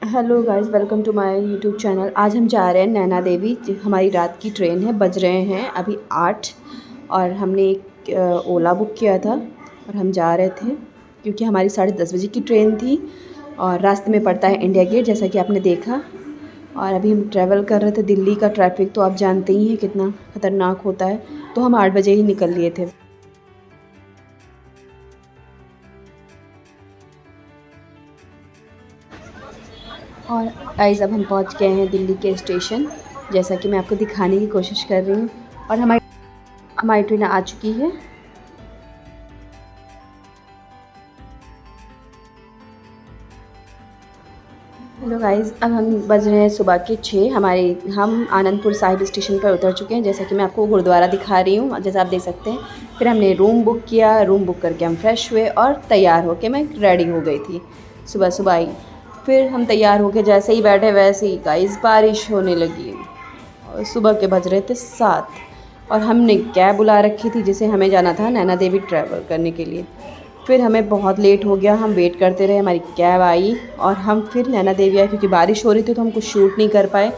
Hello guys, welcome to my YouTube channel. आज हम जा रहे हैं नैना देवी। हमारी रात की ट्रेन है, बज रहे हैं अभी 8 और हमने एक ओला बुक किया था और हम जा रहे थे क्योंकि हमारी 10:30 बजे की ट्रेन थी और रास्ते में पड़ता है इंडिया गेट, जैसा कि आपने देखा। और अभी हम ट्रैवल कर रहे थे। दिल्ली का ट्रैफिक तो आप जानते ही हैं कितना ख़तरनाक होता है, तो हम 8 बजे ही निकल लिए थे। और गाइस अब हम पहुंच गए हैं दिल्ली के स्टेशन, जैसा कि मैं आपको दिखाने की कोशिश कर रही हूँ। और हमारी ट्रेन आ चुकी है। हेलो गाइस, अब हम बज रहे हैं सुबह के 6। हम आनंदपुर साहिब स्टेशन पर उतर चुके हैं, जैसा कि मैं आपको गुरुद्वारा दिखा रही हूँ, जैसा आप देख सकते हैं। फिर हमने रूम बुक किया, रूम बुक करके हम फ्रेश हुए और तैयार होके मैं रेडी हो गई थी सुबह सुबह ही। फिर हम तैयार होके जैसे ही बैठे वैसे ही गाइस बारिश होने लगी और सुबह के बज रहे थे 7 और हमने कैब बुला रखी थी जिसे हमें जाना था नैना देवी ट्रैवल करने के लिए। फिर हमें बहुत लेट हो गया, हम वेट करते रहे, हमारी कैब आई और हम फिर नैना देवी आए। क्योंकि बारिश हो रही थी तो हम कुछ शूट नहीं कर पाए।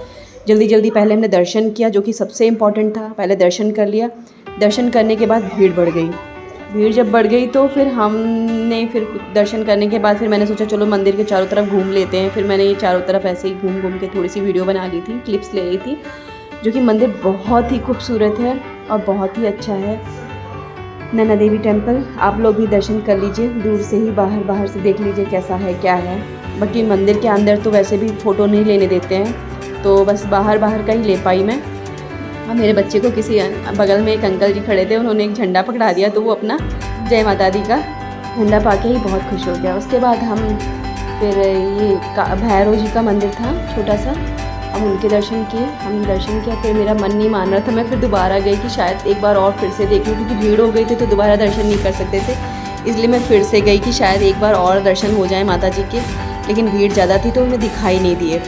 जल्दी जल्दी पहले हमने दर्शन किया, जो कि सबसे इम्पॉर्टेंट था। पहले दर्शन कर लिया। दर्शन करने के बाद भीड़ बढ़ गई। भीड़ जब बढ़ गई तो फिर दर्शन करने के बाद फिर मैंने सोचा चलो मंदिर के चारों तरफ घूम लेते हैं। फिर मैंने ये चारों तरफ ऐसे ही घूम घूम के थोड़ी सी वीडियो बना ली थी, क्लिप्स ले ली थी। जो कि मंदिर बहुत ही खूबसूरत है और बहुत ही अच्छा है। नैना देवी टेम्पल आप लोग भी दर्शन कर लीजिए, दूर से ही बाहर से देख लीजिए कैसा है क्या है। बाकी मंदिर के अंदर तो वैसे भी फ़ोटो नहीं लेने देते हैं, तो बस बाहर का ही ले पाई मैं। और मेरे बच्चे को किसी बगल में एक अंकल जी खड़े थे, उन्होंने एक झंडा पकड़ा दिया तो वो अपना जय माता दी का झंडा पाके ही बहुत खुश हो गया। उसके बाद हम फिर ये भैरव जी का मंदिर था छोटा सा, हम उनके दर्शन किए। हमने दर्शन किया, फिर मेरा मन नहीं मान रहा था, मैं फिर दोबारा गई कि शायद एक बार और फिर से देख लूँ, क्योंकि भीड़ हो गई थी तो दोबारा दर्शन नहीं कर सकते थे। इसलिए मैं फिर से गई कि शायद एक बार और दर्शन हो जाए माता जी के, लेकिन भीड़ ज़्यादा थी तो उन्हें दिखाई नहीं दिए।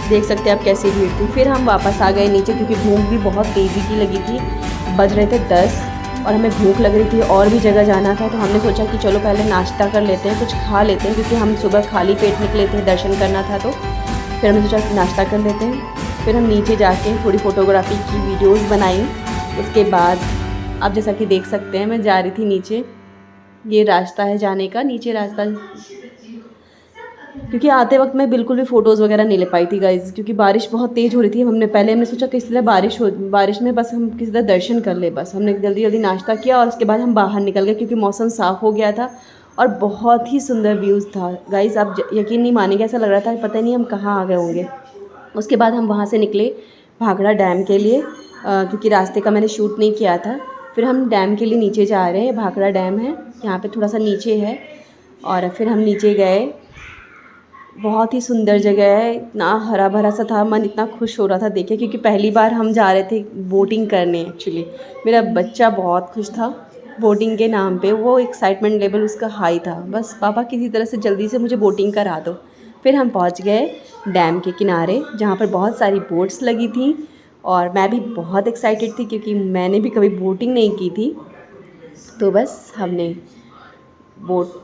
देख सकते हैं आप कैसी भीड़ थी। फिर हम वापस आ गए नीचे, क्योंकि भूख भी बहुत तेज़ी की लगी थी। बज रहे थे 10 और हमें भूख लग रही थी और भी जगह जाना था, तो हमने सोचा कि चलो पहले नाश्ता कर लेते हैं, कुछ खा लेते हैं, क्योंकि हम सुबह खाली पेट निकले थे, दर्शन करना था। तो फिर हमने सोचा कि नाश्ता कर लेते हैं। फिर हम नीचे जाके थोड़ी फ़ोटोग्राफी की, वीडियोज़ बनाई। उसके बाद आप जैसा कि देख सकते हैं मैं जा रही थी नीचे। ये रास्ता है जाने का, नीचे रास्ता। क्योंकि आते वक्त मैं बिल्कुल भी फ़ोटोज़ वगैरह नहीं ले पाई थी गाइज़, क्योंकि बारिश बहुत तेज़ हो रही थी। हमने सोचा किसी तरह बारिश में बस हम किसी तरह दर्शन कर ले। बस हमने जल्दी जल्दी नाश्ता किया और उसके बाद हम बाहर निकल गए, क्योंकि मौसम साफ़ हो गया था और बहुत ही सुंदर व्यूज़ था गाइज़। आप यकीन नहीं मानेंगे, ऐसा लग रहा था पता नहीं हम कहाँ आ गए होंगे। उसके बाद हम वहाँ से निकले भाखड़ा डैम के लिए, क्योंकि रास्ते का मैंने शूट नहीं किया था। फिर हम डैम के लिए नीचे जा रहे हैं। भाखड़ा डैम है यहाँ पे, थोड़ा सा नीचे है। और फिर हम नीचे गए। बहुत ही सुंदर जगह है, इतना हरा भरा सा था, मन इतना खुश हो रहा था देखे, क्योंकि पहली बार हम जा रहे थे बोटिंग करने। एक्चुअली मेरा बच्चा बहुत खुश था बोटिंग के नाम पे, वो एक्साइटमेंट लेवल उसका हाई था। बस पापा किसी तरह से जल्दी से मुझे बोटिंग करा दो। फिर हम पहुंच गए डैम के किनारे, जहाँ पर बहुत सारी बोट्स लगी थी और मैं भी बहुत एक्साइटेड थी, क्योंकि मैंने भी कभी बोटिंग नहीं की थी। तो बस हमने बोट,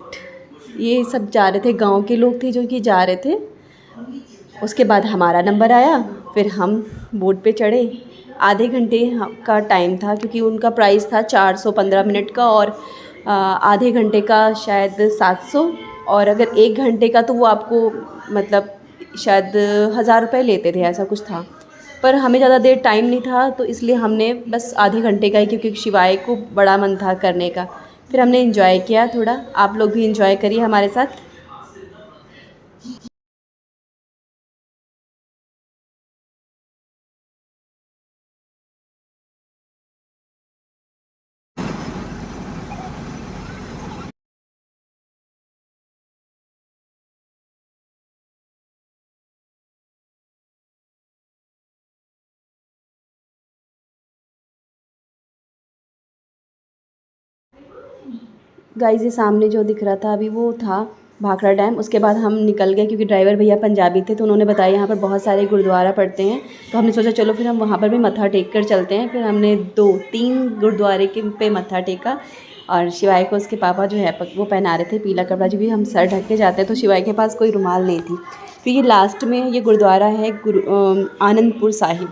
ये सब जा रहे थे, गांव के लोग थे जो कि जा रहे थे। उसके बाद हमारा नंबर आया, फिर हम बोट पे चढ़े। आधे घंटे का टाइम था, क्योंकि उनका प्राइस था 415 मिनट का और आधे घंटे का शायद 700, और अगर 1 घंटे का तो वो आपको मतलब शायद 1000 रुपये लेते थे, ऐसा कुछ था। पर हमें ज़्यादा देर टाइम नहीं था, तो इसलिए हमने बस आधे घंटे का ही, क्योंकि शिवाय को बड़ा मन था करने का। फिर हमने एंजॉय किया थोड़ा। आप लोग भी एंजॉय करिए हमारे साथ। गाइस ये सामने जो दिख रहा था अभी वो था भाखड़ा डैम। उसके बाद हम निकल गए, क्योंकि ड्राइवर भैया पंजाबी थे, तो उन्होंने बताया यहाँ पर बहुत सारे गुरुद्वारा पड़ते हैं। तो हमने सोचा चलो फिर हम वहाँ पर भी मत्था टेक कर चलते हैं। फिर हमने 2-3 गुरुद्वारे के पे मत्था टेका और शिवाय को उसके पापा जो है वो पहना रहे थे पीला कपड़ा, जो भी हम सर ढक के जाते हैं तो शिवाय के पास कोई रुमाल नहीं थी। फिर ये लास्ट में ये गुरुद्वारा है आनंदपुर साहिब,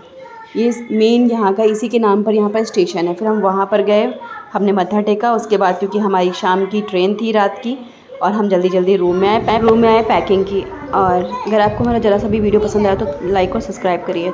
ये मेन यहाँ का इसी के नाम पर यहाँ पर स्टेशन है। फिर हम वहाँ पर गए, हमने मत्था टेका। उसके बाद क्योंकि हमारी शाम की ट्रेन थी रात की और हम जल्दी जल्दी रूम में आए पैकिंग की। और अगर आपको हमारा ज़रा सा भी वीडियो पसंद आया तो लाइक और सब्सक्राइब करिए।